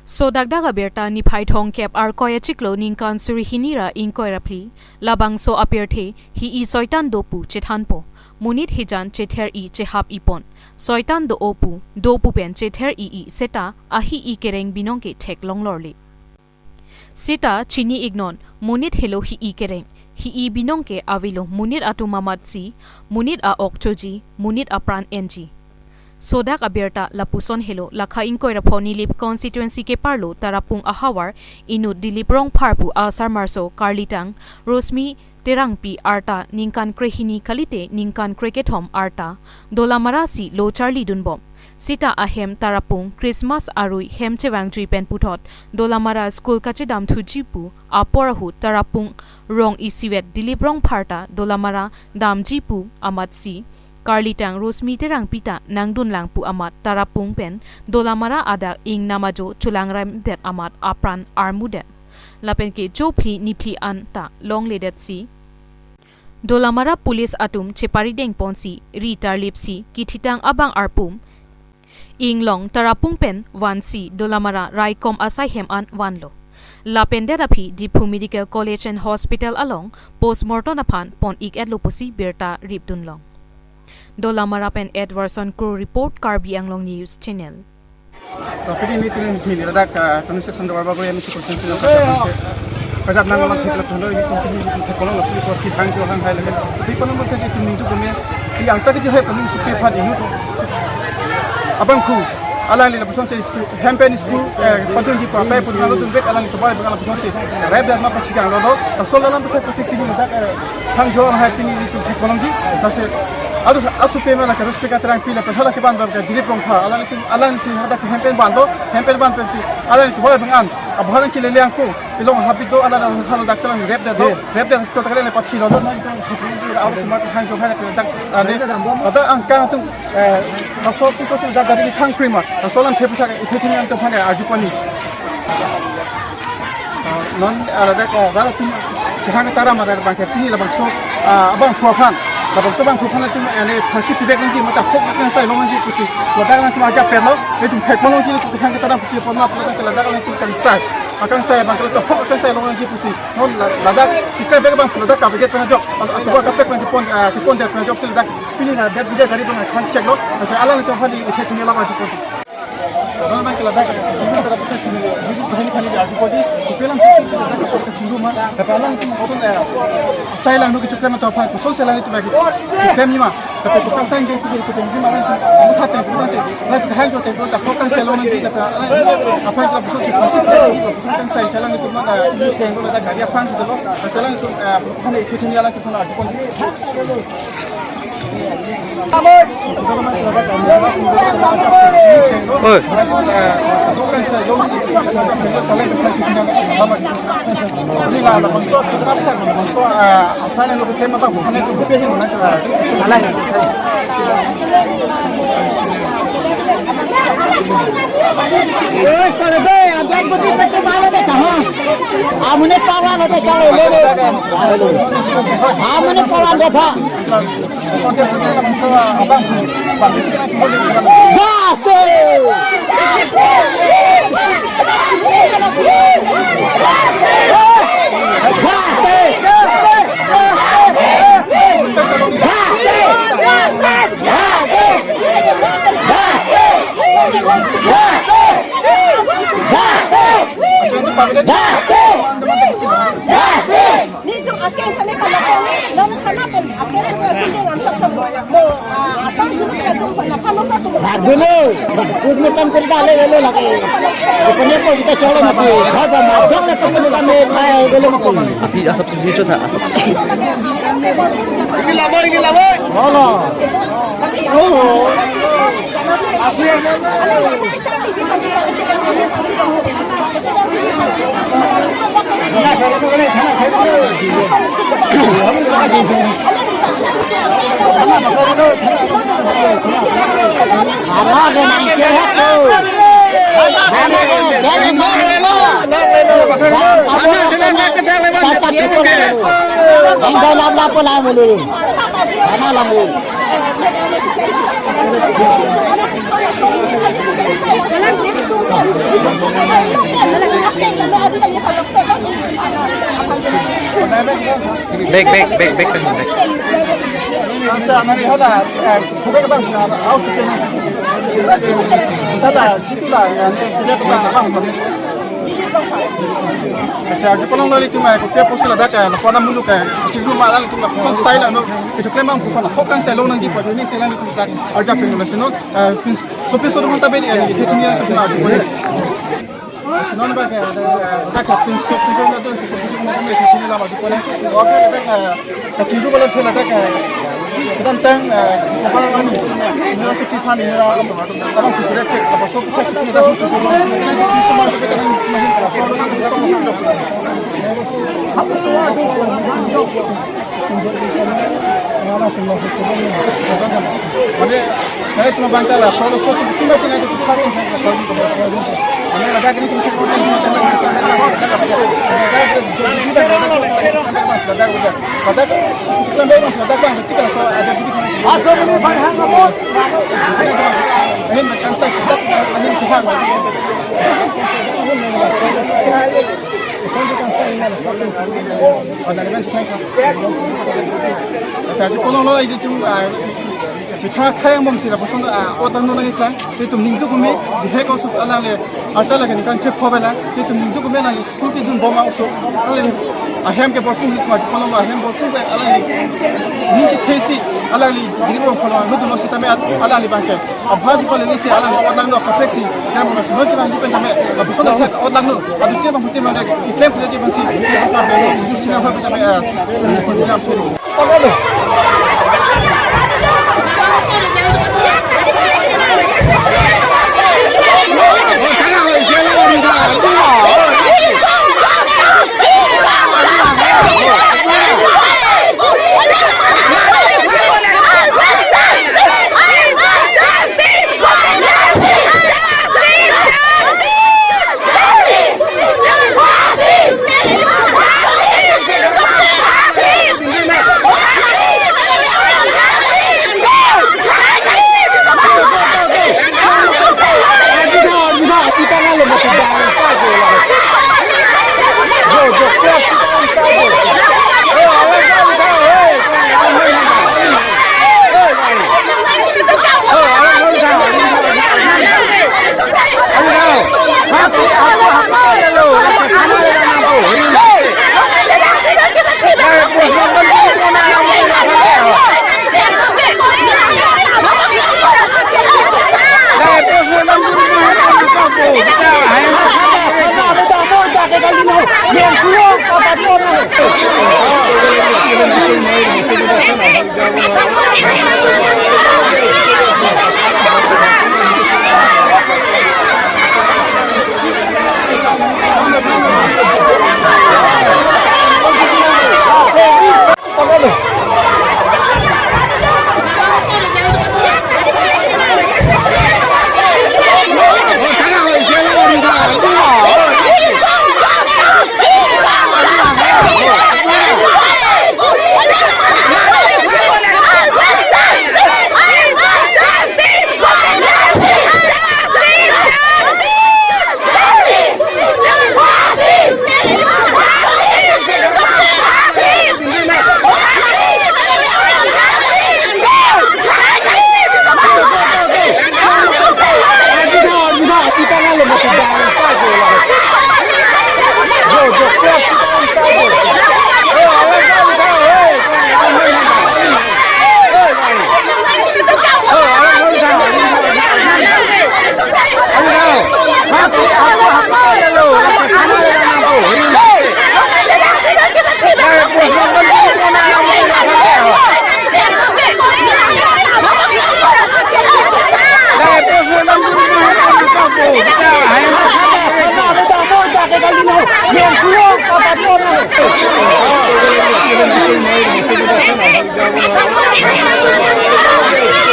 So dagdaga berta ni phaithong kep ar koya chiklo ningkan suri hinira ingkoi rapli labang so aperte hi I soitan dopu chethanpo munit hijan chether I chehap ipon soitan do opu dopu pen chether I seta ahi I kereng binong ke thek longlorli seta chini ignon munit helo hi I kereng hi I binong ke avilo munit atu mamatsi munit a okchoji munit a pran enji Sodak aberta lapuson helo lakha ingkoi raphoni lip constituency ke parlo tarapung ahawar inu diliprong pharpu alsar marso karlitang rosmi terangpi arta ningkan krehini kalite ningkan krikethom arta dolamarasi lo charli dunbom sita ahem tarapung Christmas arui hem chewangchui pen puthot dolamara school kachidam thujipu aporahu tarapung rong isiwet diliprong pharta dolamara damjipu amatsi Karlitang Rosmi terang pita nangdun lang pu amat tarapung pen dolamara ada ing namajo chulang ram det amat apran armudet lapen ke jopli nipli an ta long ledet si dolamara police atum chepari deng ponsi ritar lipsi kithitang abang arpum ing long tarapung pen wansi dolamara raikom asai hem an wanlo lapen derapi Dipu Medical College and Hospital along postmortem apan pon ik etloposi berta ripdun long Dolamara pen Edwardson Crew Report Karbi Anglong News Channel. Jadi meeting ini ada construction doar bago yang mesti construction. Kajab nang mak kita tuloy ini continue kolong lapli ko kitang jo hang hai lagi. Di kono mo kasi tumin jo kami di angka jo hai kami supe phat inu to. Abang ku alang li lapuson se school campaign school patun ji pa pa pun nalo tun bek alang to bai bangala lapuson se. Rab dan ma pachikang lo to sol alang pa kasi kini dak hang jo hai kini di kolong ji. Tase Aduh, asupe mana kerus peka terang pila, perhala ke bandar ke diri prongkha, alang si ada hempen bando si, alang itu boleh bengan, abharan cile liangku, ilong habito alang hal dak selang rep dah tu takkan lepas cilo tu, awak semua hang tu hang dak, ada angka tu, masuk tu kau sudah dari thang krima, soalan tepusak itu yang tu mana ajupani, non ada kau, kalau tu hang tara mana bangke pini lah bangso, abang kuapan. Tapi sebab kupunan tu ane pasti pivek nanti mata hok akan saya long nanti pusi. Lepas nanti macam perlo, itu hek long nanti itu kita kita punya pernah kita ledak nanti kan saya. Akan saya bangkit tu hok akan saya long nanti pusi. Non ledak kita bagi bang ledak kau pergi pernah job. Aku buat kapek nanti pon dia pernah job sih ledak. Pilih nak dia bila gari pernah kan cek lo. Saya alam itu hal ini itu ni lama tu pun. Kalau bang ledak kita terdapat sini. Jadi bahani bahani jadi pun. Kepelang ledak kita cuma mah. Tapi alam itu betul saya lang nuki cukran atau apa, kusol saya lang itu lagi. Kami mah, tapi bukan saya yang sendiri kita mungkin malah itu mudah tempat itu. Lagi hal itu tempat tak fokus saya lang nanti tapi apa yang kita butuh kan saya lang itu mah yang kita gari apa sih tu loh. Saya lang itu bukan itu ni alam kita nak ada pun. Sana lo que tema bajo, con eso que es una alaña. Kalau tu, ajar putih putih malu deh, kah? Amune pawan ada cakap lele. Amune pawan deh, kah? Dulu, usmi kam cerita le lagi. Bukannya kok kita coba mati. Ada majang nak kami kami khai dulu mati. Api asap tujuh tak asap. Ini lama. Allah. Oh. Back, back, back, back, back. अच्छा मैंने होला खुबे के बात आओ सकते हैं तला कितला ने किले को बात हम करने अच्छा जो कोन लोली तुम को पे पोसला दा का कोना मुलु का चिंगु माला तुम सन साइला नो के क्लेम हम कुफना होकन से लोन जी पर नि सेला तुम का अर्जा पे नो सो पे सो monta be ni के तुम या ना बोले non ba ka da ka pin so na do so na me se ni la ba ko le o ka ka chiru ba la thela da ka dan tang ko ba ni ni so ki phan ni ra ka ba ku re te ka ba so ku ka ni da ku ko ni so ma ke ka ni ma ka so na मैंने तुम्हें बनता है solo सो तुम कितना से नहीं तुम खाते हैं मैंने लगा कि तुम बिथा खाय मंसिला पसंद ओदन नो नगे क्लान ते तुम निंदु गुमे दिहे को सु अलाले अटा लगे निकान के फबेला ते तुम निंदु गुमे ना स्कूल के जुन बमा उसो अलाले अहेम के बरफुन मा कोनो मा अहेम बरफुन बे अलाले निंची थेसी अलाले दिगो कोनो नुदु नो सितमे अलाले बाके अभाज को लेने से अलाले ओदन नो फ्लेक्सी नाम नो सो के बांगी पे तमे पसंद है ओदन नो अदु के बमुते माने इक्लेम के जे बंसी अपना बे युसिना हो तमे पसंद फेरो Hey,